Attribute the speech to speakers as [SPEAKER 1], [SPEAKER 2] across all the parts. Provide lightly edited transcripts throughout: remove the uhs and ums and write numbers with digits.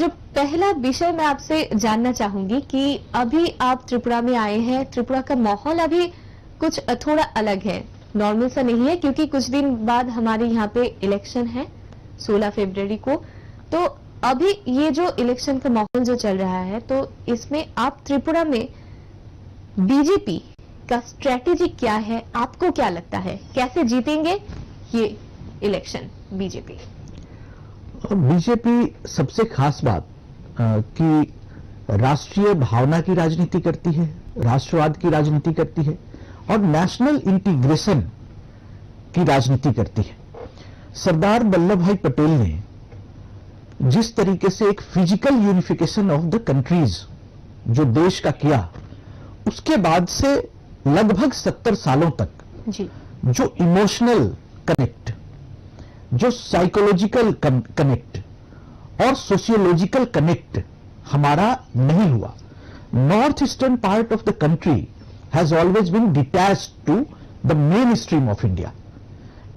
[SPEAKER 1] जो पहला विषय मैं आपसे जानना चाहूंगी कि अभी आप त्रिपुरा में आए हैं, त्रिपुरा का माहौल अभी कुछ थोड़ा अलग है, नॉर्मल सा नहीं है, क्योंकि कुछ दिन बाद हमारे यहाँ पे इलेक्शन है 16 फरवरी को। तो अभी ये जो इलेक्शन का माहौल जो चल रहा है, तो इसमें आप त्रिपुरा में बीजेपी का स्ट्रेटेजी क्या है, आपको क्या लगता है, कैसे जीतेंगे ये इलेक्शन बीजेपी?
[SPEAKER 2] बीजेपी सबसे खास बात कि राष्ट्रीय भावना की राजनीति करती है, राष्ट्रवाद की राजनीति करती है और नेशनल इंटीग्रेशन की राजनीति करती है। सरदार वल्लभ भाई पटेल ने जिस तरीके से एक physical unification of the countries जो देश का किया, उसके बाद से लगभग 70 सालों तक
[SPEAKER 1] जी।
[SPEAKER 2] जो इमोशनल कनेक्ट, जो साइकोलॉजिकल कनेक्ट और सोशियोलॉजिकल कनेक्ट हमारा नहीं हुआ। North eastern part of the country has always been detached to the main stream of India.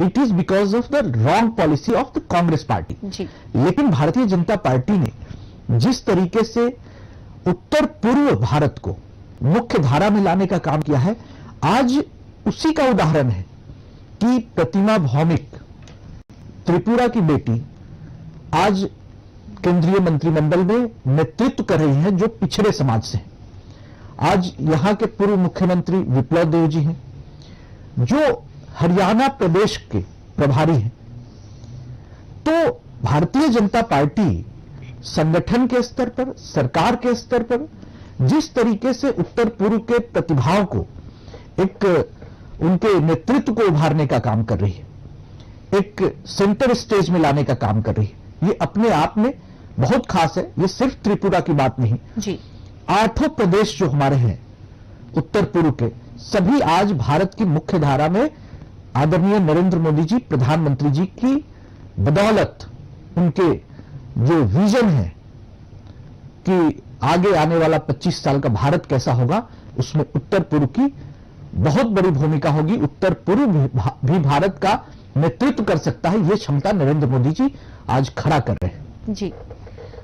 [SPEAKER 2] It is because of the wrong policy of the Congress party. लेकिन भारतीय जनता party ने जिस तरीके से उत्तर पूर्व भारत को मुख्य धारा में लाने का काम किया है, आज उसी का उदाहरण है कि प्रतिमा भौमिक, त्रिपुरा की बेटी, आज केंद्रीय मंत्रिमंडल में नेतृत्व कर रही हैं, जो पिछड़े समाज से हैं। आज यहां के पूर्व मुख्यमंत्री विप्लव देव जी हैं, जो हरियाणा प्रदेश के प्रभारी हैं। तो भारतीय जनता पार्टी संगठन के स्तर पर, सरकार के स्तर पर जिस तरीके से उत्तर पूर्व के प्रतिभाओं को, एक उनके नेतृत्व को उभारने का काम कर रही है, एक सेंटर स्टेज में लाने का काम कर रही है, ये अपने आप में बहुत खास है। ये सिर्फ त्रिपुरा की बात नहीं
[SPEAKER 1] जी।
[SPEAKER 2] 8 प्रदेश जो हमारे हैं उत्तर पूर्व के, सभी आज भारत की मुख्य धारा में आदरणीय नरेंद्र मोदी जी प्रधानमंत्री जी की बदौलत, उनके जो विजन है कि आगे आने वाला 25 साल का भारत कैसा होगा, उसमें उत्तर पूर्व की बहुत बड़ी भूमिका होगी। उत्तर पूर्व भी भारत का नेतृत्व कर सकता है, यह क्षमता नरेंद्र मोदी जी आज खड़ा कर रहे हैं।
[SPEAKER 1] जी,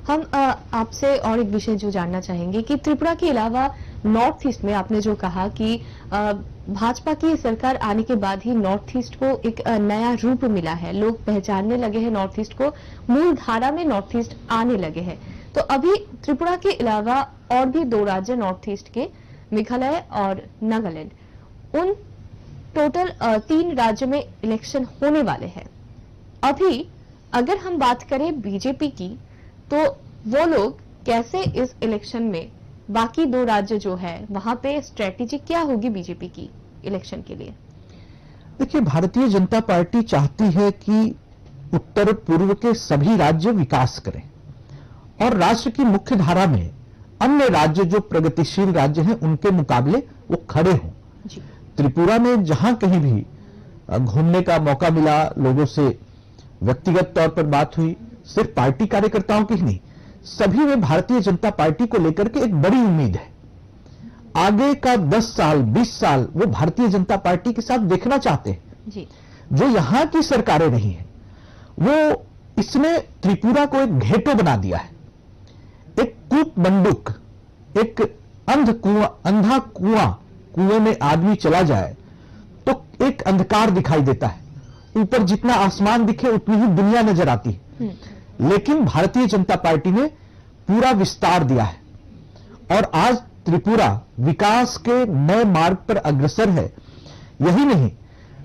[SPEAKER 1] हम आपसे और एक विषय जो जानना चाहेंगे कि त्रिपुरा के अलावा नॉर्थ ईस्ट में आपने जो कहा कि भाजपा की सरकार आने के बाद ही नॉर्थ ईस्ट को एक नया रूप मिला है, लोग पहचानने लगे हैं नॉर्थ ईस्ट को, मूल धारा में नॉर्थ ईस्ट आने लगे हैं। तो अभी त्रिपुरा के अलावा और भी 2 राज्य नॉर्थ ईस्ट के, मेघालय और नागालैंड, उन टोटल 3 राज्य में इलेक्शन होने वाले हैं। अभी अगर हम बात करें बीजेपी की, तो वो लोग कैसे इस इलेक्शन में, बाकी 2 राज्य जो है वहां पे स्ट्रेटेजी क्या होगी बीजेपी की इलेक्शन के लिए?
[SPEAKER 2] देखिए, भारतीय जनता पार्टी चाहती है कि उत्तर पूर्व के सभी राज्य विकास करें और राष्ट्र की मुख्य धारा में अन्य राज्य जो प्रगतिशील राज्य हैं उनके मुकाबले वो खड़े हों। त्रिपुरा में जहां कहीं भी घूमने का मौका मिला, लोगों से व्यक्तिगत तौर पर बात हुई, सिर्फ पार्टी कार्यकर्ताओं की ही नहीं, सभी में भारतीय जनता पार्टी को लेकर के एक बड़ी उम्मीद है। आगे का 10 साल 20 साल वो भारतीय जनता पार्टी के साथ देखना चाहते हैं
[SPEAKER 1] जी। जो
[SPEAKER 2] यहां की सरकारें रही हैं, वो इसने त्रिपुरा को एक घेटो बना दिया है, एक कूप बंदूक, एक अंधा कुएं में आदमी चला जाए तो एक अंधकार दिखाई देता है, ऊपर जितना आसमान दिखे उतनी ही दुनिया नजर आती है। लेकिन भारतीय जनता पार्टी ने पूरा विस्तार दिया है और आज त्रिपुरा विकास के नए मार्ग पर अग्रसर है। यही नहीं,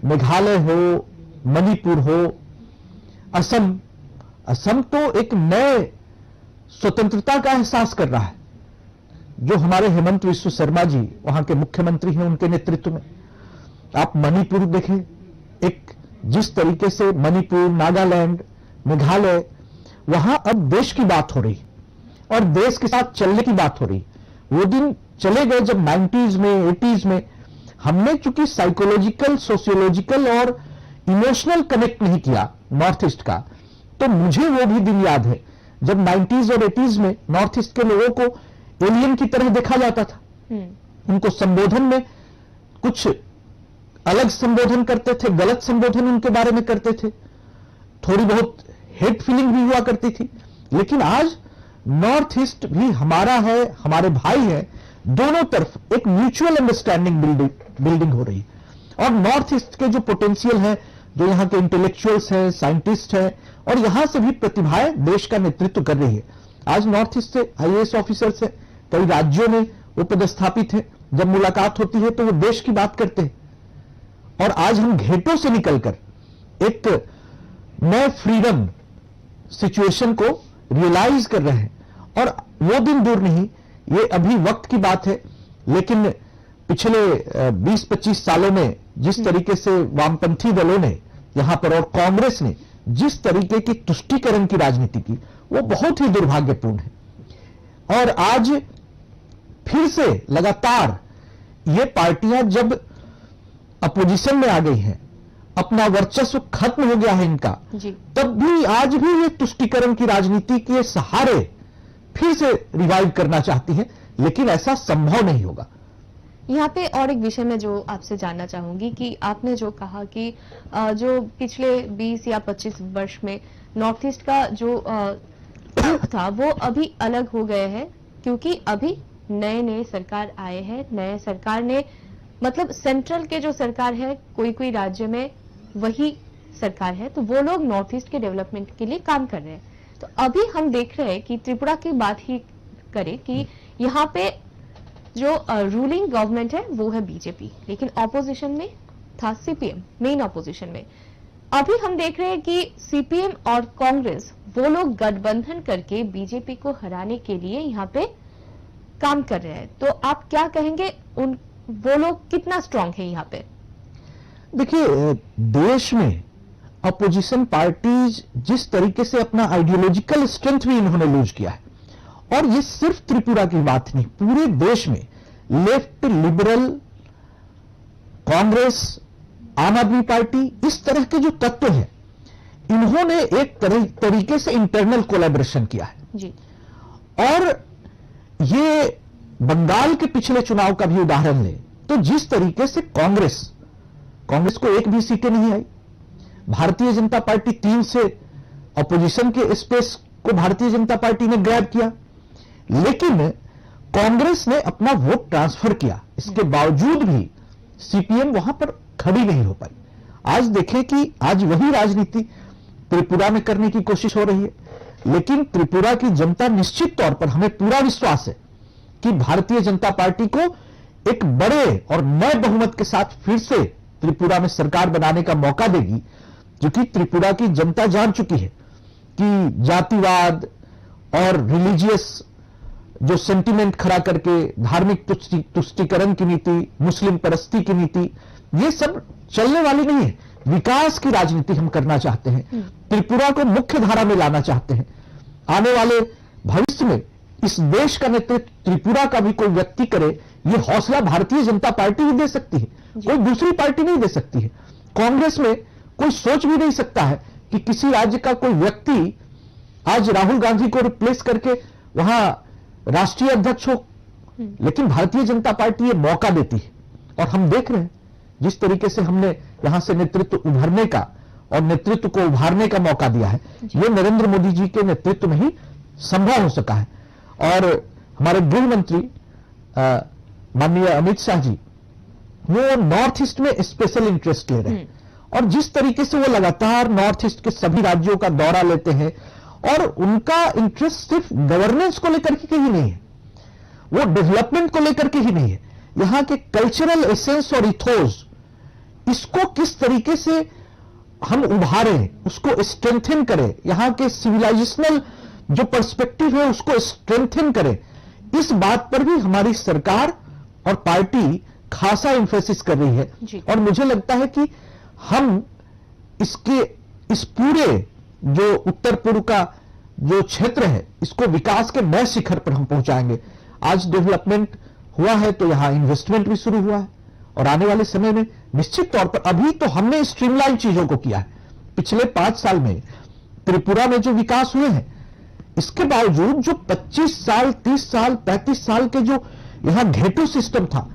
[SPEAKER 2] मेघालय हो, मणिपुर हो, असम तो एक नए स्वतंत्रता का एहसास कर रहा है, जो हमारे हेमंत विश्व शर्मा जी वहां के मुख्यमंत्री हैं, उनके नेतृत्व में। आप मणिपुर देखें, एक जिस तरीके से मणिपुर, नागालैंड, मेघालय, वहां अब देश की बात हो रही और देश के साथ चलने की बात हो रही। वो दिन चले गए जब 90s में 80s में हमने चूंकि साइकोलॉजिकल, सोशियोलॉजिकल और इमोशनल कनेक्ट नहीं किया नॉर्थ ईस्ट का। तो मुझे वो भी दिन याद है जब 90s और 80s में नॉर्थ ईस्ट के लोगों को एलियन की तरह देखा जाता था। उनको संबोधन में कुछ अलग संबोधन करते थे, गलत संबोधन उनके बारे में करते थे, थोड़ी बहुत हेट फीलिंग भी हुआ करती थी। लेकिन आज नॉर्थ ईस्ट भी हमारा है, हमारे भाई है, दोनों तरफ एक म्यूचुअल अंडरस्टैंडिंग बिल्डिंग हो रही है। और नॉर्थ ईस्ट के जो पोटेंशियल है, जो यहाँ के इंटेलेक्चुअल्स हैं, साइंटिस्ट हैं, और यहां से भी प्रतिभाएं देश का नेतृत्व कर रही है। आज नॉर्थ ईस्ट से आईएएस ऑफिसर्स हैं, कई राज्यों में वो पदस्थापित हैं। जब मुलाकात होती है तो वो देश की बात करते हैं। और आज हम घेटों से निकलकर एक नए फ्रीडम सिचुएशन को रियलाइज कर रहे हैं। और वो दिन दूर नहीं, ये अभी वक्त की बात है, लेकिन पिछले 20-25 सालों में जिस तरीके से वामपंथी दलों ने यहां पर और कांग्रेस ने जिस तरीके की तुष्टीकरण की राजनीति की, वो बहुत ही दुर्भाग्यपूर्ण है। और आज फिर से लगातार ये पार्टियां जब अपोजिशन में आ गई हैं, अपना वर्चस्व खत्म हो गया है इनका, तब भी आज भी ये तुष्टीकरण की राजनीति के सहारे फिर से रिवाइव करना चाहती हैं, लेकिन ऐसा संभव नहीं होगा।
[SPEAKER 1] यहाँ पे और एक विषय में जो आपसे जानना चाहूंगी कि आपने जो कहा कि जो पिछले 20 या 25 वर्ष में नॉर्थ ईस्ट का जो था वो अभी अलग हो गए हैं, क्योंकि अभी नए नए सरकार आए हैं। नए सरकार ने मतलब सेंट्रल के जो सरकार है, कोई कोई राज्य में वही सरकार है, तो वो लोग नॉर्थ ईस्ट के डेवलपमेंट के लिए काम कर रहे हैं। तो अभी हम देख रहे हैं कि त्रिपुरा की बात ही करें कि यहाँ पे जो रूलिंग गवर्नमेंट है वो है बीजेपी, लेकिन ऑपोजिशन में था सीपीएम, मेन ऑपोजिशन में। अभी हम देख रहे हैं कि सीपीएम और कांग्रेस वो लोग गठबंधन करके बीजेपी को हराने के लिए यहाँ पे काम कर रहे हैं। तो आप क्या कहेंगे, वो लोग कितना स्ट्रांग है यहाँ पे?
[SPEAKER 2] देखिए, देश में अपोजिशन पार्टीज जिस तरीके से अपना आइडियोलॉजिकल स्ट्रेंथ भी इन्होंने लूज किया है, और ये सिर्फ त्रिपुरा की बात नहीं, पूरे देश में लेफ्ट, लिबरल, कांग्रेस, आम आदमी पार्टी, इस तरह के जो तत्व हैं, इन्होंने एक तरीके से इंटरनल कोलैबोरेशन किया है
[SPEAKER 1] जी।
[SPEAKER 2] और ये बंगाल के पिछले चुनाव का भी उदाहरण ले तो जिस तरीके से कांग्रेस को एक भी सीटें नहीं आई, भारतीय जनता पार्टी 3 से अपोजिशन के स्पेस को भारतीय जनता पार्टी ने ग्रैब किया, लेकिन कांग्रेस ने अपना वोट ट्रांसफर किया, इसके बावजूद भी सीपीएम वहां पर खड़ी नहीं हो पाई। आज देखें कि आज वही राजनीति त्रिपुरा में करने की कोशिश हो रही है, लेकिन त्रिपुरा की जनता निश्चित तौर पर, हमें पूरा विश्वास है कि भारतीय जनता पार्टी को एक बड़े और नए बहुमत के साथ फिर से त्रिपुरा में सरकार बनाने का मौका देगी, क्योंकि त्रिपुरा की जनता जान चुकी है कि जातिवाद और रिलीजियस जो सेंटिमेंट खड़ा करके धार्मिक तुष्टीकरण की नीति, मुस्लिम परस्ती की नीति, ये सब चलने वाली नहीं है। विकास की राजनीति हम करना चाहते हैं, त्रिपुरा को मुख्य धारा में लाना चाहते हैं। आने वाले भविष्य में इस देश का नेतृत्व त्रिपुरा का भी कोई व्यक्ति करे, ये हौसला भारतीय जनता पार्टी ही दे सकती है, कोई दूसरी पार्टी नहीं दे सकती है। कांग्रेस में कोई सोच भी नहीं सकता है कि किसी राज्य का कोई व्यक्ति आज राहुल गांधी को रिप्लेस करके वहां राष्ट्रीय अध्यक्ष हो, लेकिन भारतीय जनता पार्टी ये मौका देती है। और हम देख रहे हैं जिस तरीके से हमने यहां से नेतृत्व उभरने का और नेतृत्व को उभारने का मौका दिया है, ये नरेंद्र मोदी जी के नेतृत्व में ही संभव हो सका है। और हमारे गृह मंत्री माननीय अमित शाह जी, वो नॉर्थ ईस्ट में स्पेशल इंटरेस्ट ले रहे हैं, और जिस तरीके से वो लगातार नॉर्थ ईस्ट के सभी राज्यों का दौरा लेते हैं, और उनका इंटरेस्ट सिर्फ गवर्नेंस को लेकर के ही नहीं है, वो डेवलपमेंट को लेकर के ही नहीं है, यहां के कल्चरल एसेंस और इथोस, इसको किस तरीके से हम उभारें, उसको स्ट्रेंथन करें, यहां के सिविलाइजेशनल जो पर्सपेक्टिव है उसको स्ट्रेंथन करें, इस बात पर भी हमारी सरकार और पार्टी खासा इंफोसिस कर रही है। और मुझे लगता है कि हम इस पूरे जो उत्तर पूर्व का जो क्षेत्र है, इसको विकास के नए शिखर पर हम पहुंचाएंगे। आज डेवलपमेंट हुआ है तो यहां इन्वेस्टमेंट भी शुरू हुआ है, और आने वाले समय में निश्चित तौर पर, अभी तो हमने स्ट्रीमलाइन चीजों को किया है। पिछले 5 साल में त्रिपुरा में जो विकास हुए हैं, इसके बावजूद जो 25 साल, 30 साल, 35 साल के जो यहां घेटू सिस्टम था,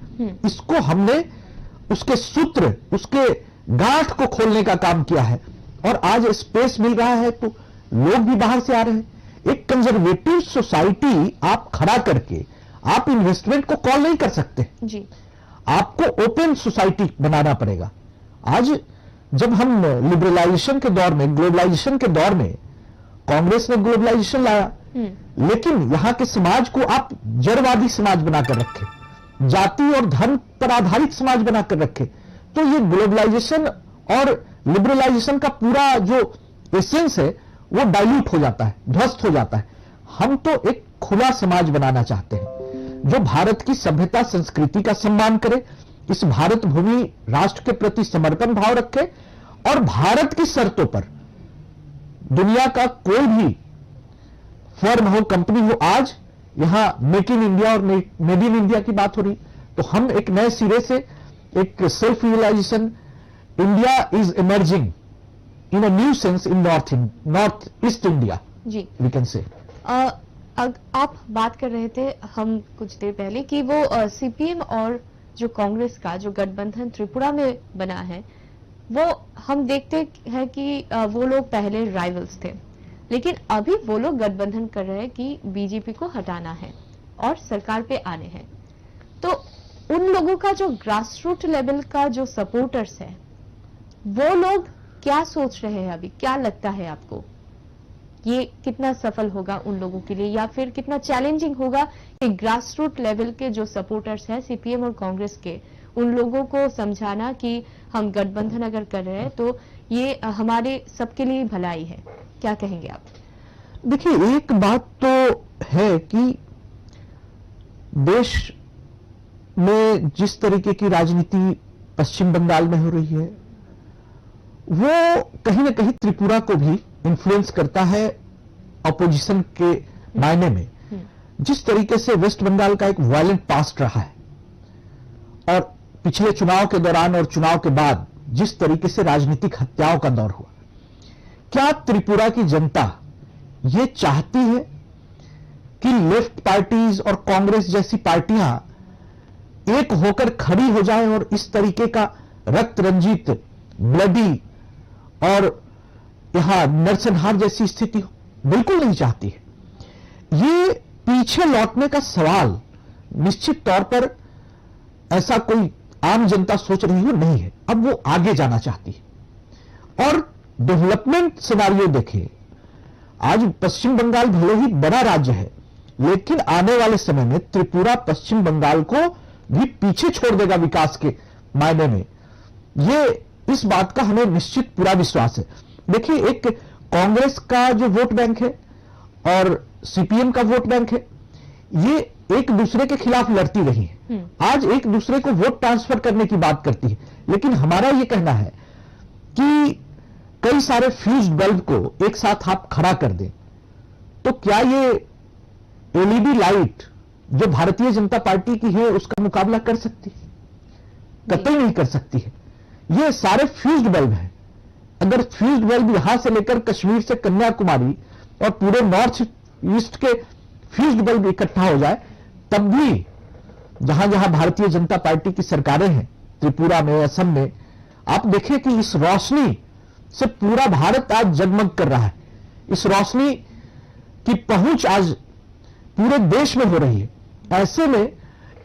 [SPEAKER 2] इसको हमने उसके सूत्र, उसके गांठ को खोलने का काम किया है। और आज स्पेस मिल रहा है तो लोग भी बाहर से आ रहे हैं। एक कंजर्वेटिव सोसाइटी आप खड़ा करके आप इन्वेस्टमेंट को कॉल नहीं कर सकते
[SPEAKER 1] जी।
[SPEAKER 2] आपको ओपन सोसाइटी बनाना पड़ेगा। आज जब हम लिबरलाइजेशन के दौर में, ग्लोबलाइजेशन के दौर में, कांग्रेस ने ग्लोबलाइजेशन लाया, लेकिन यहां के समाज को आप जड़वादी समाज बनाकर रखे, जाति और धर्म पर आधारित समाज बनाकर रखे, तो ये ग्लोबलाइजेशन और लिबरलाइजेशन का पूरा जो एसेंस है वो डाइल्यूट हो जाता है, ध्वस्त हो जाता है। हम तो एक खुला समाज बनाना चाहते हैं जो भारत की सभ्यता संस्कृति का सम्मान करे, इस भारत भूमि राष्ट्र के प्रति समर्पण भाव रखे और भारत की शर्तों पर दुनिया का कोई भी फर्म हो, कंपनी हो, आज यहां मेक इन इंडिया और मेड इन इंडिया की बात हो रही, तो हम एक नए सिरे से एक self realisation, India is emerging in a new sense in north east India,
[SPEAKER 1] जी
[SPEAKER 2] वी कैन से।
[SPEAKER 1] आप बात कर रहे थे हम कुछ देर पहले कि वो सीपीएम और जो कांग्रेस का जो गठबंधन त्रिपुरा में बना है, वो हम देखते हैं कि वो लोग पहले राइवल्स थे, लेकिन अभी वो लोग गठबंधन कर रहे हैं कि बीजेपी को हटाना है और सरकार पे आने हैं। तो उन लोगों का जो ग्रास रूट लेवल का जो सपोर्टर्स है, वो लोग क्या सोच रहे हैं अभी? क्या लगता है आपको ये कितना सफल होगा उन लोगों के लिए, या फिर कितना चैलेंजिंग होगा कि ग्रास रूट लेवल के जो सपोर्टर्स हैं सीपीएम और कांग्रेस के, उन लोगों को समझाना कि हम गठबंधन अगर कर रहे हैं तो ये हमारे सबके लिए भलाई है? क्या कहेंगे आप?
[SPEAKER 2] देखिए, एक बात तो है कि देश में जिस तरीके की राजनीति पश्चिम बंगाल में हो रही है, वो कहीं ना कहीं त्रिपुरा को भी इन्फ्लुएंस करता है अपोजिशन के मायने में। जिस तरीके से वेस्ट बंगाल का एक वायलेंट पास्ट रहा है और पिछले चुनाव के दौरान और चुनाव के बाद जिस तरीके से राजनीतिक हत्याओं का दौर हुआ, क्या त्रिपुरा की जनता ये चाहती है कि लेफ्ट पार्टीज और कांग्रेस जैसी पार्टियां एक होकर खड़ी हो जाएं और इस तरीके का रक्त रंजित, ब्लडी और यहां नरसंहार जैसी स्थिति हो? बिल्कुल नहीं चाहती है। ये पीछे लौटने का सवाल निश्चित तौर पर ऐसा कोई आम जनता सोच रही हो नहीं है। अब वो आगे जाना चाहती है और डेवलपमेंट सिनारियो देखिए, आज पश्चिम बंगाल भले ही बड़ा राज्य है, लेकिन आने वाले समय में त्रिपुरा पश्चिम बंगाल को भी पीछे छोड़ देगा विकास के मायने में। ये इस बात का हमें निश्चित पूरा विश्वास है। देखिए, एक कांग्रेस का जो वोट बैंक है और सीपीएम का वोट बैंक है, ये एक दूसरे के खिलाफ लड़ती रही है, आज एक दूसरे को वोट ट्रांसफर करने की बात करती है। लेकिन हमारा ये कहना है कि कई सारे फ्यूज्ड बल्ब को एक साथ आप खड़ा कर दें, तो क्या ये एलईडी लाइट जो भारतीय जनता पार्टी की है उसका मुकाबला कर सकती है? कतई नहीं कर सकती है। ये सारे फ्यूज्ड बल्ब हैं। अगर फ्यूज्ड बल्ब यहां से लेकर कश्मीर से कन्याकुमारी और पूरे नॉर्थ ईस्ट के फ्यूज्ड बल्ब इकट्ठा हो जाए, तब भी जहां जहां भारतीय जनता पार्टी की सरकारें हैं, त्रिपुरा में, असम में, आप देखें कि इस रोशनी से पूरा भारत आज जगमग कर रहा है। इस रोशनी की पहुंच आज पूरे देश में हो रही है। ऐसे में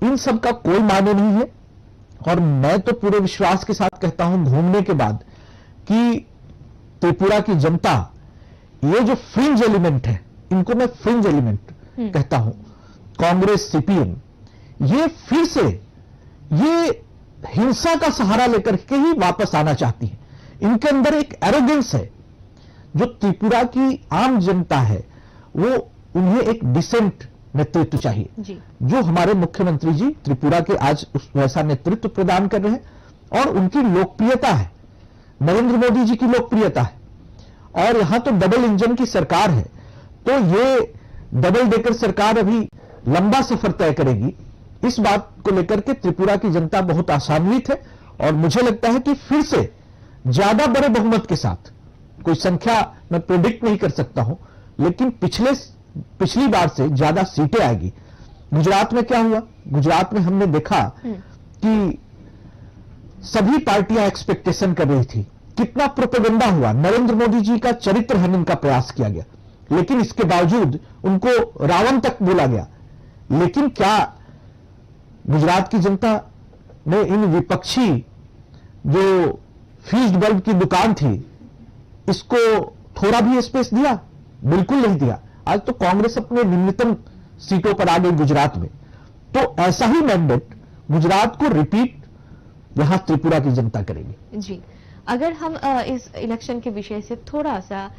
[SPEAKER 2] इन सब का कोई मायने नहीं है और मैं तो पूरे विश्वास के साथ कहता हूं घूमने के बाद कि त्रिपुरा की जनता, ये जो फ्रिंज एलिमेंट है, इनको मैं फ्रिंज एलिमेंट कहता हूं, कांग्रेस, सीपीएम, ये फिर से ये हिंसा का सहारा लेकर के ही वापस आना चाहती है। इनके अंदर एक एरोगेंस है। जो त्रिपुरा की आम जनता है, वो उन्हें एक डिसेंट नेतृत्व चाहिए
[SPEAKER 1] जी।
[SPEAKER 2] जो हमारे मुख्यमंत्री जी त्रिपुरा के आज उस वैसा नेतृत्व प्रदान कर रहे हैं और उनकी लोकप्रियता है, नरेंद्र मोदी जी की लोकप्रियता है और यहां तो डबल इंजन की सरकार है, तो ये डबल डेकर सरकार अभी लंबा सफर तय करेगी। इस बात को लेकर के त्रिपुरा की जनता बहुत आशान्वित है और मुझे लगता है कि फिर से ज्यादा बड़े बहुमत के साथ, कोई संख्या मैं प्रेडिक्ट नहीं कर सकता हूं, लेकिन पिछली बार से ज्यादा सीटें आएगी। गुजरात में क्या हुआ? गुजरात में हमने देखा कि सभी पार्टियां एक्सपेक्टेशन कर रही थी, कितना प्रोपेगेंडा हुआ, नरेंद्र मोदी जी का चरित्र हनन का प्रयास किया गया। लेकिन इसके बावजूद उनको रावण तक बोला गया। लेकिन क्या गुजरात की जनता ने इन विपक्षी जो फ्यूज्ड बल्ब की दुकान थी इसको थोड़ा भी स्पेस दिया? बिल्कुल नहीं दिया। आज तो कांग्रेस अपने निम्नतम सीटों पर आ गई गुजरात में। तो ऐसा ही मैंडेट गुजरात को रिपीट यहां त्रिपुरा की जनता करेगी।
[SPEAKER 1] जी, अगर हम इस इलेक्शन के विषय से थोड़ा सा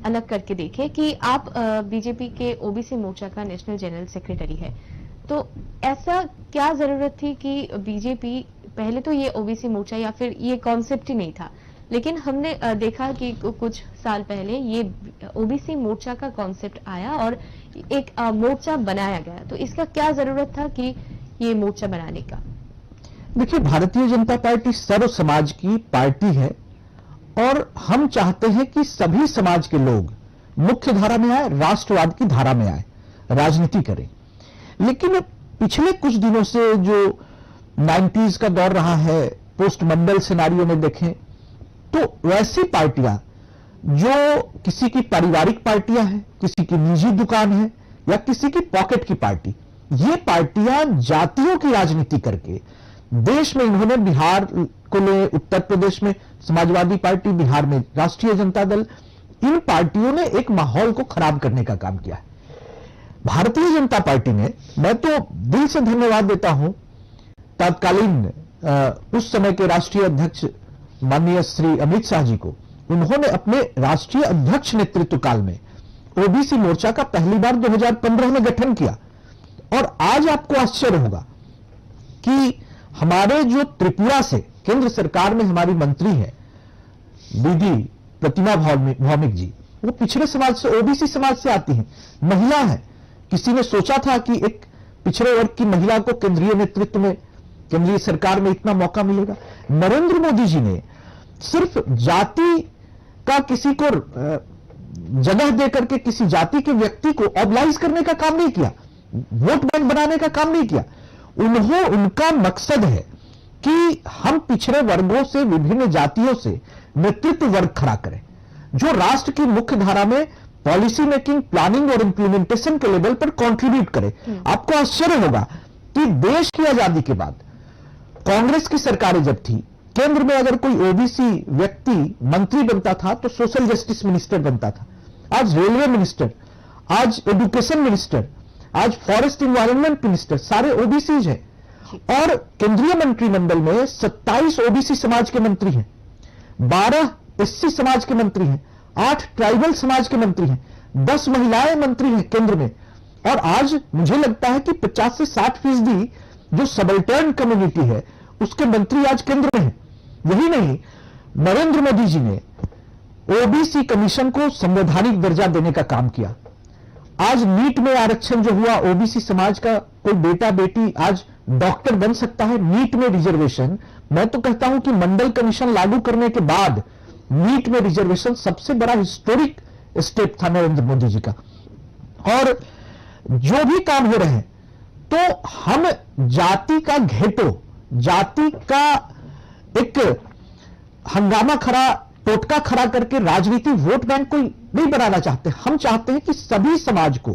[SPEAKER 1] अलग करके देखें कि आप बीजेपी के ओबीसी मोर्चा का नेशनल जनरल सेक्रेटरी है, तो ऐसा क्या जरूरत थी कि बीजेपी, पहले तो ये ओबीसी मोर्चा या फिर ये कॉन्सेप्ट ही नहीं था, लेकिन हमने देखा कि कुछ साल पहले ये ओबीसी मोर्चा का कॉन्सेप्ट आया और एक मोर्चा बनाया गया, तो इसका क्या जरूरत था कि ये मोर्चा बनाने का?
[SPEAKER 2] देखिए, भारतीय जनता पार्टी सर्व समाज की पार्टी है और हम चाहते हैं कि सभी समाज के लोग मुख्य धारा में आए, राष्ट्रवाद की धारा में आए, राजनीति करें। लेकिन पिछले कुछ दिनों से जो 90s का दौर रहा है, पोस्ट मंडल सिनारियो में देखें तो वैसी पार्टियां जो किसी की पारिवारिक पार्टियां हैं, किसी की निजी दुकान है या किसी की पॉकेट की पार्टी, ये पार्टियां जातियों की राजनीति करके देश में, इन्होंने बिहार को ले, उत्तर प्रदेश में समाजवादी पार्टी, बिहार में राष्ट्रीय जनता दल, इन पार्टियों ने एक माहौल को खराब करने का काम किया है। भारतीय जनता पार्टी ने, मैं तो दिल से धन्यवाद देता हूं तत्कालीन उस समय के राष्ट्रीय अध्यक्ष माननीय श्री अमित शाह जी को, उन्होंने अपने राष्ट्रीय अध्यक्ष नेतृत्व काल में ओबीसी मोर्चा का पहली बार 2015 में गठन किया। और आज आपको आश्चर्य होगा कि हमारे जो त्रिपुरा से केंद्र सरकार में हमारी मंत्री है दीदी प्रतिमा भौमिक जी, वो पिछड़े समाज से, ओबीसी समाज से आती हैं, महिला है। किसी ने सोचा था कि एक पिछड़े वर्ग की महिला को केंद्रीय नेतृत्व में, केंद्रीय सरकार में इतना मौका मिलेगा? नरेंद्र मोदी जी ने सिर्फ जाति का किसी को जगह देकर के किसी जाति के व्यक्ति को ऑबलाइज करने का काम नहीं किया, वोट बैंक बनाने का काम नहीं किया। उनका मकसद है कि हम पिछड़े वर्गों से, विभिन्न जातियों से नेतृत्व वर्ग खड़ा करें, जो राष्ट्र की मुख्य धारा में पॉलिसी मेकिंग, प्लानिंग और इंप्लीमेंटेशन के लेवल पर कंट्रीब्यूट करे। आपको आश्चर्य होगा कि देश की आजादी के बाद कांग्रेस की सरकारें जब थी, केंद्र में अगर कोई ओबीसी व्यक्ति मंत्री बनता था तो सोशल जस्टिस मिनिस्टर बनता था। आज रेलवे मिनिस्टर, आज एजुकेशन मिनिस्टर, आज फॉरेस्ट इन्वायरमेंट मिनिस्टर सारे ओबीसी है। और केंद्रीय मंत्रिमंडल में 27 ओबीसी समाज के मंत्री हैं, 12 एससी समाज के मंत्री हैं, 8 ट्राइबल समाज के मंत्री हैं, 10 महिलाएं मंत्री हैं केंद्र में। और आज मुझे लगता है कि 50 से 60% जो सबल्टर्न कम्युनिटी है उसके मंत्री आज केंद्र में हैं। यही नहीं, नरेंद्र मोदी जी ने ओबीसी कमीशन को संवैधानिक दर्जा देने का काम किया। आज नीट में आरक्षण जो हुआ, ओबीसी समाज का कोई बेटा बेटी आज डॉक्टर बन सकता है, नीट में रिजर्वेशन। मैं तो कहता हूं कि मंडल कमीशन लागू करने के बाद नीट में रिजर्वेशन सबसे बड़ा हिस्टोरिक स्टेप था नरेंद्र मोदी जी का। और जो भी काम हो रहे हैं, तो हम जाति का घेटो, जाति का एक हंगामा खड़ा, टोटका खड़ा करके राजनीति, वोट बैंक कोई नहीं बनाना चाहते। हम चाहते हैं कि सभी समाज को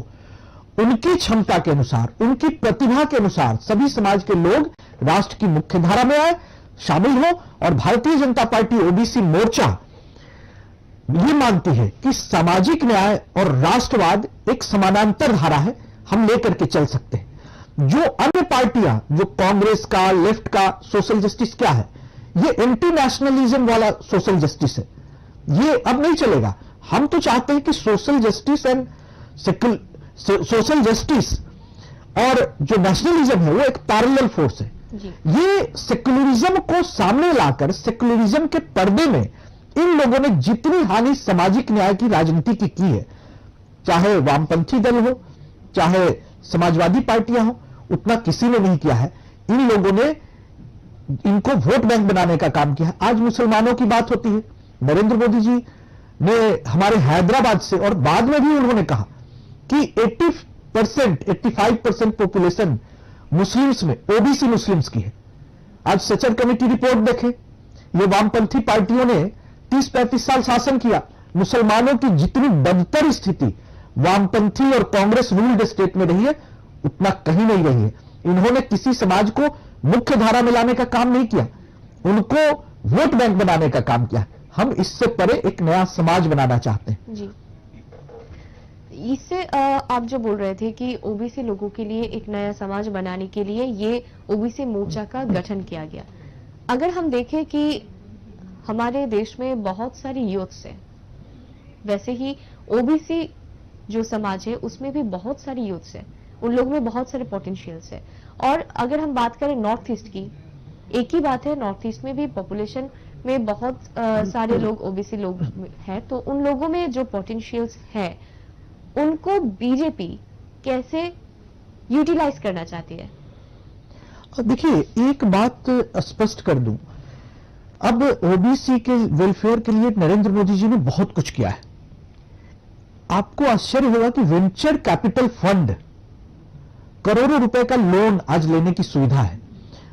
[SPEAKER 2] उनकी क्षमता के अनुसार, उनकी प्रतिभा के अनुसार सभी समाज के लोग राष्ट्र की मुख्य धारा में आए, शामिल हो। और भारतीय जनता पार्टी ओबीसी मोर्चा ये मानती है कि सामाजिक न्याय और राष्ट्रवाद एक समानांतर धारा है, हम लेकर के चल सकते हैं। जो अन्य पार्टियां, जो कांग्रेस का, लेफ्ट का सोशल जस्टिस क्या है, ये एंटी नेशनलिज्म वाला सोशल जस्टिस है, ये अब नहीं चलेगा। हम तो चाहते हैं कि social justice and social justice और जो नेशनलिज्म है वो एक पैरेलल फोर्स है। ये सेक्युलरिज्म को सामने लाकर, सेक्युलरिज्म के पर्दे में इन लोगों ने जितनी हानि सामाजिक न्याय की राजनीति की है, चाहे वामपंथी दल हो, चाहे समाजवादी पार्टियां हो, उतना किसी ने नहीं किया है। इन लोगों ने इनको वोट बैंक बनाने का काम किया। आज मुसलमानों की बात होती है, नरेंद्र मोदी जी ने हमारे हैदराबाद से, और बाद में भी उन्होंने कहा कि 80%, 85% पॉपुलेशन मुस्लिम्स में, ओबीसी मुस्लिम्स की है। आज सचर कमेटी रिपोर्ट देखें, ये वामपंथी पार्टियों ने 30-35 साल शासन किया, मुसलमानों की जितनी बदतर स्थिति वामपंथी और कांग्रेस रूल्ड स्टेट में रही है, उतना कहीं नहीं रही है। इन्होंने किसी समाज को मुख्य धारा में लाने का काम नहीं किया, उनको वोट बैंक बनाने का काम किया। हम इससे परे एक नया समाज बनाना चाहते हैं।
[SPEAKER 1] जी, इससे आप जो बोल रहे थे कि ओबीसी लोगों के लिए एक नया समाज बनाने के लिए ये ओबीसी मोर्चा का गठन किया गया। अगर हम देखें कि हमारे देश में बहुत सारी यूथ्स है, वैसे ही ओबीसी जो समाज है उसमें भी बहुत सारी यूथ्स है, उन लोगों में बहुत सारे पोटेंशियल्स है। और अगर हम बात करें नॉर्थ ईस्ट की, एक ही बात है, नॉर्थ ईस्ट में भी पॉपुलेशन में बहुत सारे लोग ओबीसी लोग हैं, तो उन लोगों में जो पोटेंशियल्स है उनको बीजेपी कैसे यूटिलाइज करना चाहती है?
[SPEAKER 2] देखिए, एक बात स्पष्ट कर दूं, अब ओबीसी के वेलफेयर के लिए नरेंद्र मोदी जी ने बहुत कुछ किया है। आपको आश्चर्य होगा कि वेंचर कैपिटल फंड, करोड़ों रुपए का लोन आज लेने की सुविधा है।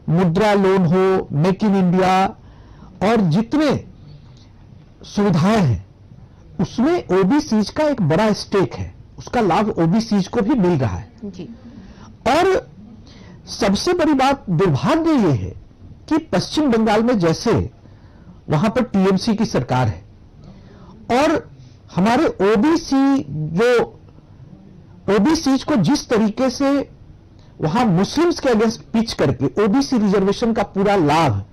[SPEAKER 2] मुद्रा लोन हो, मेक इन इंडिया और जितने सुविधाएं हैं, उसमें ओबीसीज का एक बड़ा स्टेक है, उसका लाभ ओबीसीज को भी मिल रहा है
[SPEAKER 1] जी।
[SPEAKER 2] और सबसे बड़ी बात दुर्भाग्य ये है कि पश्चिम बंगाल में जैसे वहां पर टीएमसी की सरकार है और हमारे ओबीसीज को जिस तरीके से वहां मुस्लिम्स के अगेंस्ट पिच करके ओबीसी रिजर्वेशन का पूरा लाभ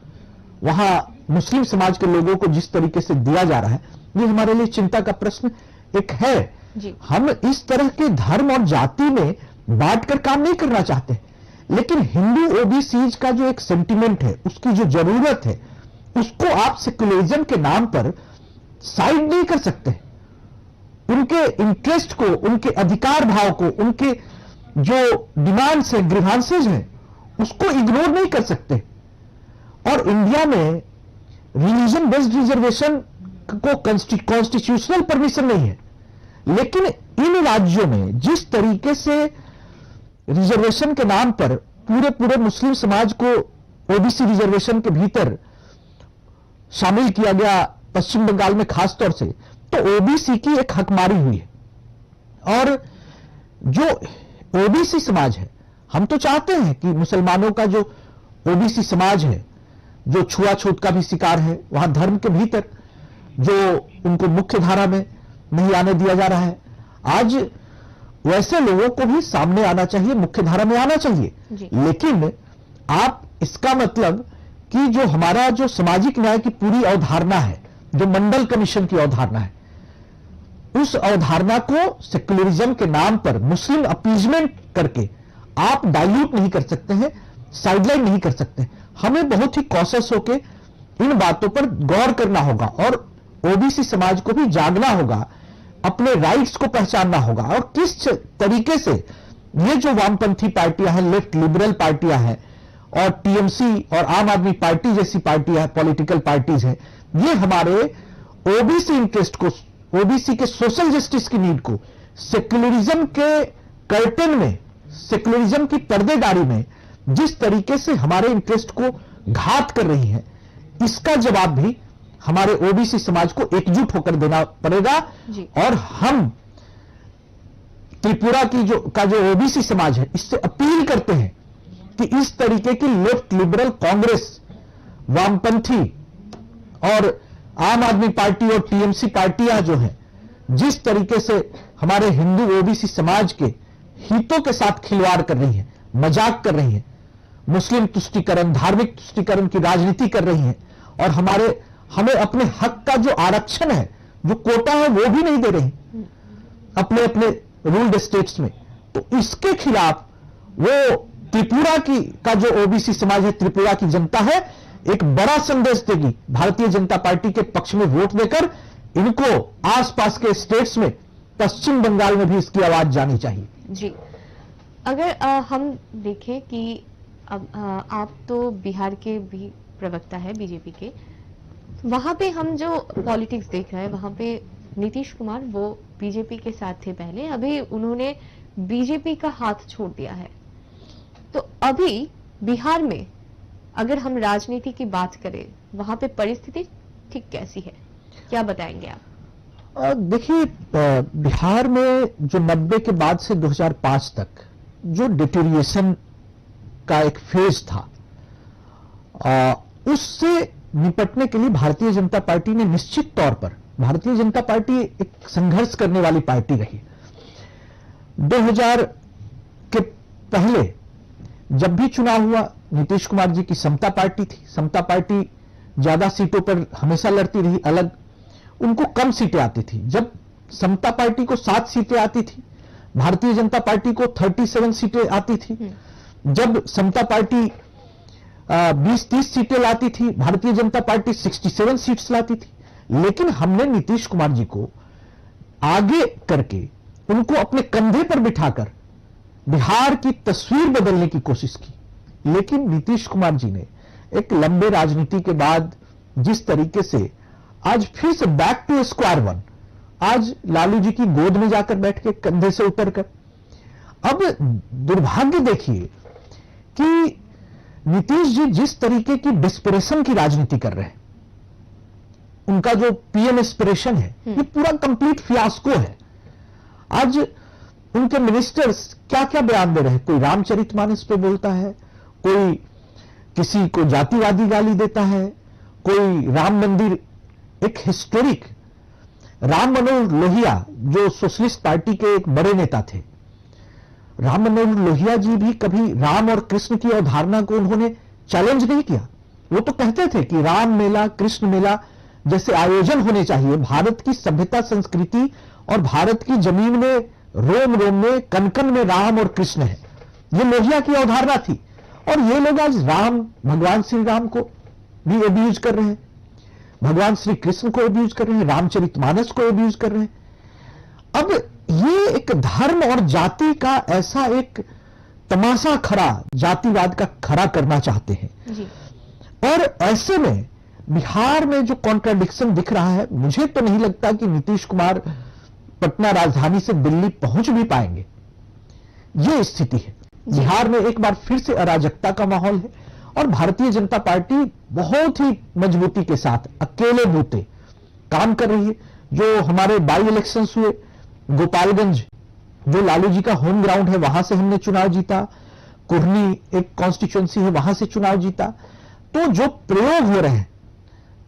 [SPEAKER 2] वहां मुस्लिम समाज के लोगों को जिस तरीके से दिया जा रहा है, ये हमारे लिए चिंता का प्रश्न एक है।
[SPEAKER 1] जी।
[SPEAKER 2] हम इस तरह के धर्म और जाति में बांटकर काम नहीं करना चाहते, लेकिन हिंदू ओबीसीज का जो एक सेंटिमेंट है, उसकी जो जरूरत है, उसको आप सेक्युलरिज्म के नाम पर साइड नहीं कर सकते। उनके इंटरेस्ट को, उनके अधिकार भाव को, उनके जो डिमांड्स हैं, ग्रीवांसेज हैं, उसको इग्नोर नहीं कर सकते। और इंडिया में रिलीजन बेस्ड रिजर्वेशन को कॉन्स्टिट्यूशनल परमिशन नहीं है, लेकिन इन राज्यों में जिस तरीके से रिजर्वेशन के नाम पर पूरे मुस्लिम समाज को ओबीसी रिजर्वेशन के भीतर शामिल किया गया, पश्चिम बंगाल में खास तौर से, तो ओबीसी की एक हकमारी हुई है। और जो ओबीसी समाज है, हम तो चाहते हैं कि मुसलमानों का जो ओबीसी समाज है, जो छुआछूत का भी शिकार है, वहां धर्म के भीतर जो उनको मुख्य धारा में नहीं आने दिया जा रहा है, आज वैसे लोगों को भी सामने आना चाहिए, मुख्य धारा में आना चाहिए। लेकिन आप इसका मतलब कि जो हमारा जो सामाजिक न्याय की पूरी अवधारणा है, जो मंडल कमीशन की अवधारणा है, उस अवधारणा को सेक्युलरिज्म के नाम पर मुस्लिम अपीजमेंट करके आप डाइल्यूट नहीं कर सकते हैं, साइडलाइन नहीं कर सकते। हमें बहुत ही कॉशियस होकर इन बातों पर गौर करना होगा और ओबीसी समाज को भी जागना होगा, अपने राइट्स को पहचानना होगा। और किस तरीके से ये जो वामपंथी पार्टियां हैं, लेफ्ट लिबरल पार्टियां हैं और टीएमसी और आम आदमी पार्टी जैसी पार्टियां, पॉलिटिकल पार्टीज हैं, ये हमारे ओबीसी इंटरेस्ट को, ओबीसी के सोशल जस्टिस की नीड को सेक्युलरिज्म के कर्टन में, सेक्युलरिज्म की पर्देदारी में जिस तरीके से हमारे इंटरेस्ट को घात कर रही है, इसका जवाब भी हमारे ओबीसी समाज को एकजुट होकर देना पड़ेगा। और हम त्रिपुरा की जो ओबीसी समाज है, इससे अपील करते हैं कि इस तरीके की लेफ्ट लिबरल कांग्रेस, वामपंथी और आम आदमी पार्टी और टीएमसी पार्टियां जो हैं, जिस तरीके से हमारे हिंदू ओबीसी समाज के हितों के साथ खिलवाड़ कर रही है, मजाक कर रही है, मुस्लिम तुष्टीकरण, धार्मिक तुष्टीकरण की राजनीति कर रही है और हमें अपने हक का जो आरक्षण है, जो कोटा है, वो भी नहीं दे रही अपने अपने रूल्ड स्टेट्स में, तो इसके खिलाफ वो त्रिपुरा का जो ओबीसी समाज है, त्रिपुरा की जनता है, एक बड़ा संदेश देगी। भारतीय जनता पार्टी के पक्ष में वोट देकर इनको आसपास के स्टेट्स में, पश्चिम बंगाल में भी इसकी आवाज जानी चाहिए।
[SPEAKER 1] जी, अगर हम देखें कि अब आप तो बिहार के भी प्रवक्ता है बीजेपी के, वहां पे हम जो पॉलिटिक्स देख रहे हैं, वहां पे नीतीश कुमार वो बीजेपी के साथ थे पहले, अभी उन्होंने बीजेपी का हाथ छोड़ दिया है। तो अभी बिहार में अगर हम राजनीति की बात करें, वहां पे परिस्थिति ठीक कैसी है, क्या बताएंगे आप?
[SPEAKER 2] देखिए, बिहार में जो 90 के बाद से 2005 तक जो डिटेरिएशन का एक फेज था, उससे निपटने के लिए भारतीय जनता पार्टी ने निश्चित तौर पर, भारतीय जनता पार्टी एक संघर्ष करने वाली पार्टी रही। 2000 के पहले जब भी चुनाव हुआ, नीतीश कुमार जी की समता पार्टी थी, समता पार्टी ज्यादा सीटों पर हमेशा लड़ती रही, अलग उनको कम सीटें आती थी। जब समता पार्टी को 7 सीटें आती थी, भारतीय जनता पार्टी को 37 सीटें आती थी। जब समता पार्टी 20-30 सीटें लाती थी, भारतीय जनता पार्टी 67 सीट्स लाती थी। लेकिन हमने नीतीश कुमार जी को आगे करके उनको अपने कंधे पर बिठाकर बिहार की तस्वीर बदलने की कोशिश की। लेकिन नीतीश कुमार जी ने एक लंबे राजनीति के बाद जिस तरीके से आज फिर से बैक टू स्क्वायर वन, आज लालू जी की गोद में जाकर बैठ के कंधे से उतरकर, अब दुर्भाग्य देखिए कि नीतीश जी जिस तरीके की डिस्पिरेशन की राजनीति कर रहे हैं, उनका जो पीएम एस्पिरेशन है, ये पूरा कंप्लीट फियास्को है। आज उनके मिनिस्टर्स क्या क्या बयान दे रहे हैं, कोई रामचरितमानस पे बोलता है, कोई किसी को जातिवादी गाली देता है, कोई राम मंदिर, एक हिस्टोरिक राम मनोहर लोहिया जो सोशलिस्ट पार्टी के एक बड़े नेता थे, राम मनोहर लोहिया जी भी कभी राम और कृष्ण की अवधारणा को उन्होंने चैलेंज नहीं किया। वो तो कहते थे कि राम मेला, कृष्ण मेला जैसे आयोजन होने चाहिए। भारत की सभ्यता, संस्कृति और भारत की जमीन में, रोम रोम में, कण कण में राम और कृष्ण है, ये लोहिया की अवधारणा थी। और ये लोग आज राम, भगवान श्री राम को भी एब्यूज कर रहे हैं, भगवान श्री कृष्ण को एब्यूज कर रहे हैं, रामचरितमानस को एब्यूज कर रहे हैं। अब ये एक धर्म और जाति का ऐसा एक तमाशा खड़ा, जातिवाद का खड़ा करना चाहते हैं
[SPEAKER 1] जी।
[SPEAKER 2] और ऐसे में बिहार में जो कॉन्ट्राडिक्शन दिख रहा है, मुझे तो नहीं लगता कि नीतीश कुमार पटना राजधानी से दिल्ली पहुंच भी पाएंगे। ये स्थिति है। बिहार में एक बार फिर से अराजकता का माहौल है और भारतीय जनता पार्टी बहुत ही मजबूती के साथ अकेले बूते काम कर रही है। जो हमारे बाई इलेक्शंस हुए, गोपालगंज जो लालू जी का होम ग्राउंड है, वहां से हमने चुनाव जीता, कुर्नी एक कॉन्स्टिट्यूएंसी है, वहां से चुनाव जीता। तो जो प्रयोग हो रहे हैं,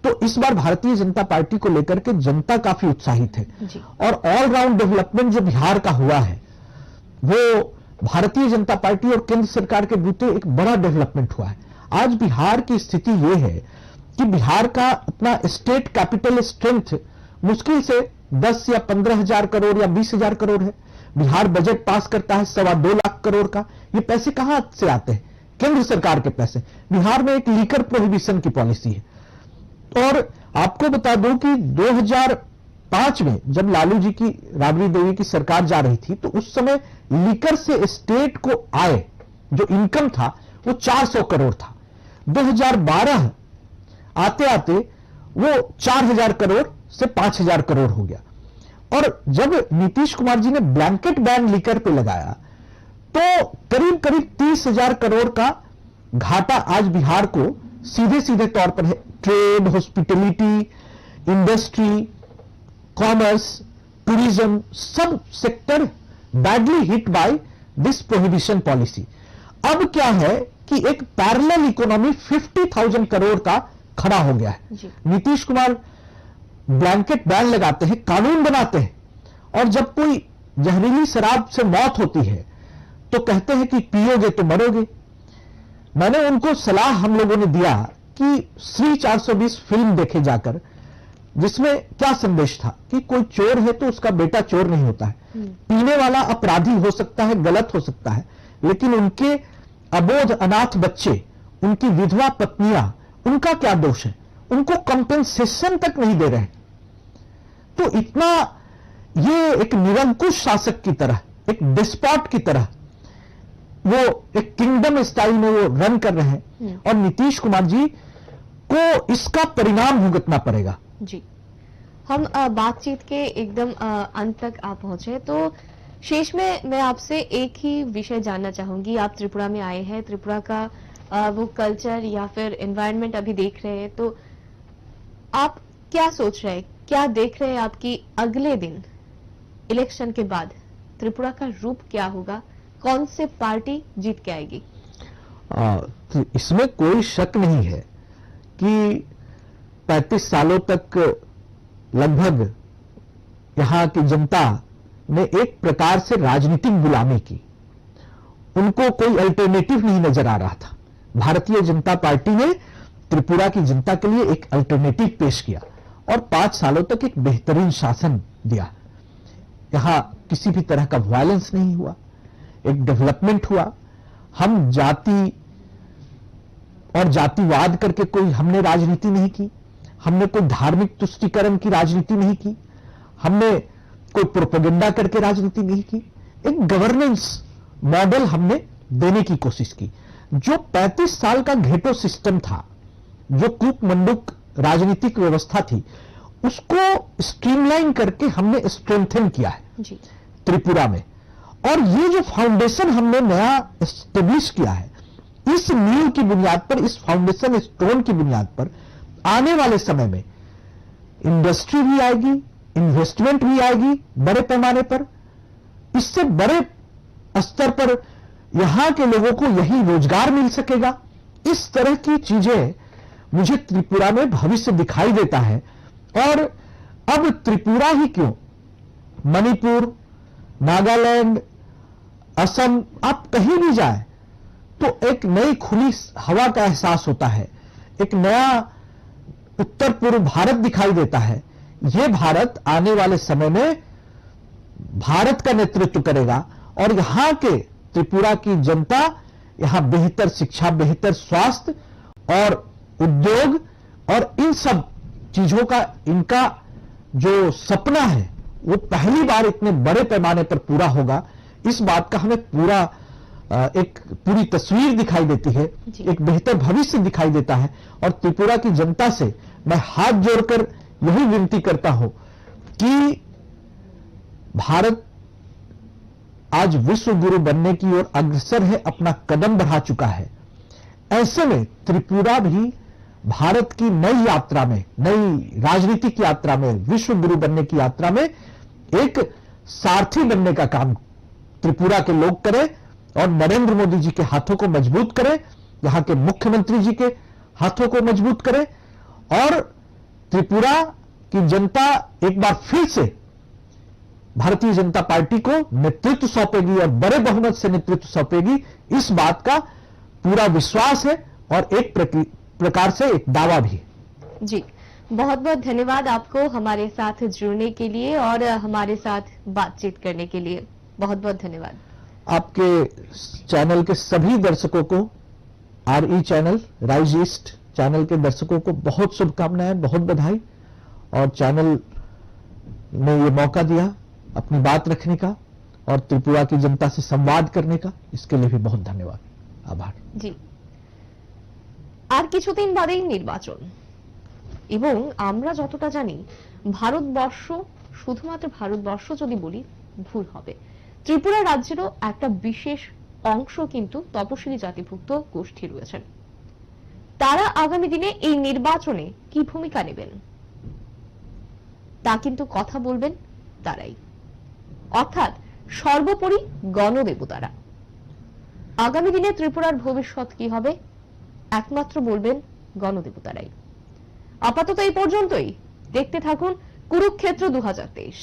[SPEAKER 2] तो इस बार भारतीय जनता पार्टी को लेकर के जनता काफी उत्साहित है और ऑलराउंड डेवलपमेंट जो बिहार का हुआ है, वो भारतीय जनता पार्टी और केंद्र सरकार के बूते एक बड़ा डेवलपमेंट हुआ है। आज बिहार की स्थिति यह है कि बिहार का अपना स्टेट कैपिटल स्ट्रेंथ मुश्किल से 10 या 15 हजार करोड़ या 20 हजार करोड़ है। बिहार बजट पास करता है 2.25 लाख करोड़ का। ये पैसे कहां से आते हैं? केंद्र सरकार के पैसे। बिहार में एक लीकर प्रोहिबिशन की पॉलिसी है। और आपको बता दूं कि 2005 में जब लालू जी की, राबड़ी देवी की सरकार जा रही थी, तो उस समय लीकर से स्टेट को आय जो इनकम था वो 400 करोड़ था। 2012 आते आते वो 4000 करोड़ से 5000 करोड़ हो गया। और जब नीतीश कुमार जी ने ब्लैंकेट बैन लीकर पे लगाया, तो करीब करीब 30,000 करोड़ का घाटा आज बिहार को सीधे सीधे तौर पर है। Trade, hospitality, industry, commerce, tourism, सब sector badly hit by this prohibition policy. अब क्या है कि एक पैरेलल इकोनॉमी 50,000 करोड़ का खड़ा हो गया है। नीतीश कुमार ब्लैंकेट बैन लगाते हैं, कानून बनाते हैं, और जब कोई जहरीली शराब से मौत होती है तो कहते हैं कि पियोगे तो मरोगे। मैंने उनको सलाह हम लोगों ने दिया कि श्री 420 फिल्म देखे जाकर, जिसमें क्या संदेश था कि कोई चोर है तो उसका बेटा चोर नहीं होता है। पीने वाला अपराधी हो सकता है, गलत हो सकता है, लेकिन उनके अबोध अनाथ बच्चे, उनकी विधवा पत्नियां, उनका क्या दोष है? उनको कंपेंसेशन तक नहीं दे रहे। तो इतना ये एक निरंकुश शासक की तरह, एक डिस्पॉट की तरह वो एक किंगडम स्टाइल में वो रन कर रहे हैं और नीतीश कुमार जी को इसका परिणाम भुगतना पड़ेगा।
[SPEAKER 1] जी, हम बातचीत के एकदम अंत तक आ पहुंचे, तो शेष में मैं आपसे एक ही विषय जानना चाहूंगी। आप त्रिपुरा में आए हैं, त्रिपुरा का वो कल्चर या फिर एनवायरनमेंट अभी देख रहे हैं, तो आप क्या सोच रहे हैं क्या देख रहे हैं आपकी अगले दिन इलेक्शन के बाद त्रिपुरा का रूप क्या होगा, कौन से पार्टी जीत के आएगी?
[SPEAKER 2] तो इसमें कोई शक नहीं है कि 35 सालों तक लगभग यहां की जनता ने एक प्रकार से राजनीतिक गुलामी की। उनको कोई अल्टरनेटिव नहीं नजर आ रहा था। भारतीय जनता पार्टी ने त्रिपुरा की जनता के लिए एक अल्टरनेटिव पेश किया और 5 सालों तक एक बेहतरीन शासन दिया। यहां किसी भी तरह का वायलेंस नहीं हुआ, एक डेवलपमेंट हुआ। हम जाति और जातिवाद करके कोई हमने राजनीति नहीं की, हमने कोई धार्मिक तुष्टीकरण की राजनीति नहीं की, हमने कोई प्रोपेगेंडा करके राजनीति नहीं की। एक गवर्नेंस मॉडल हमने देने की कोशिश की। जो 35 साल का घेटो सिस्टम था, जो कूप मंडूक राजनीतिक व्यवस्था थी, उसको स्ट्रीमलाइन करके हमने स्ट्रेंथन किया है
[SPEAKER 1] जी।
[SPEAKER 2] त्रिपुरा में। और ये जो फाउंडेशन हमने नया एस्टेब्लिश किया है, इस नींव की बुनियाद पर, इस फाउंडेशन स्टोन की बुनियाद पर आने वाले समय में इंडस्ट्री भी आएगी, इन्वेस्टमेंट भी आएगी बड़े पैमाने पर। इससे बड़े स्तर पर यहां के लोगों को यही रोजगार मिल सकेगा। इस तरह की चीजें मुझे त्रिपुरा में भविष्य दिखाई देता है। और अब त्रिपुरा ही क्यों, मणिपुर, नागालैंड, असम, आप कहीं भी जाए तो एक नई खुली हवा का एहसास होता है, एक नया उत्तर पूर्व भारत दिखाई देता है। यह भारत आने वाले समय में भारत का नेतृत्व करेगा और यहां के त्रिपुरा की जनता यहां बेहतर शिक्षा, बेहतर स्वास्थ्य और उद्योग और इन सब चीजों का इनका जो सपना है वो पहली बार इतने बड़े पैमाने पर पूरा होगा। इस बात का हमें एक पूरी तस्वीर दिखाई देती है, एक बेहतर भविष्य दिखाई देता है। और त्रिपुरा की जनता से मैं हाथ जोड़कर यही विनती करता हूं कि भारत आज विश्व गुरु बनने की ओर अग्रसर है, अपना कदम बढ़ा चुका है। ऐसे में त्रिपुरा भी भारत की नई यात्रा में, नई राजनीतिक यात्रा में, विश्व गुरु बनने की यात्रा में एक सारथी बनने का काम त्रिपुरा के लोग करें और नरेंद्र मोदी जी के हाथों को मजबूत करें, यहां के मुख्यमंत्री जी के हाथों को मजबूत करें और त्रिपुरा की जनता एक बार फिर से भारतीय जनता पार्टी को नेतृत्व सौंपेगी और बड़े बहुमत से नेतृत्व सौंपेगी। इस बात का पूरा विश्वास है और एक प्रकार से एक दावा भी।
[SPEAKER 1] जी, बहुत बहुत धन्यवाद आपको हमारे साथ जुड़ने के लिए और हमारे साथ बातचीत करने के लिए। बहुत बहुत धन्यवाद।
[SPEAKER 2] आपके चैनल के सभी दर्शकों को, RE channel, rise east channel के दर्शकों को बहुत शुभकामनाएं, बहुत बधाई। और चैनल ने ये मौका दिया अपनी बात रखने का और त्रिपुरा की जनता से संवाद करने का, इसके लिए भी बहुत धन्यवाद, आभार।
[SPEAKER 1] जी, আর কিছুদিন বাদেই নির্বাচন এবং আমরা যতটা জানি ভারতবর্ষ, শুধুমাত্র ভারতবর্ষ যদি বলি ভুল হবে, ত্রিপুরা রাজ্যেরও একটা বিশেষ অংশ কিন্তু তপশিলি জাতিভুক্ত গোষ্ঠী রয়েছেন। তারা আগামী দিনে এই নির্বাচনে কি ভূমিকা নেবেন তা কিন্তু কথা বলবেন তারাই, অর্থাৎ সর্বোপরি গণদেবতারা। আগামী দিনে ত্রিপুরার ভবিষ্যৎ কি হবে একমাত্র বলবেন গণদেবতারাই। আপাতত এই পর্যন্তই। দেখতে থাকুন কুরুক্ষেত্র 2023।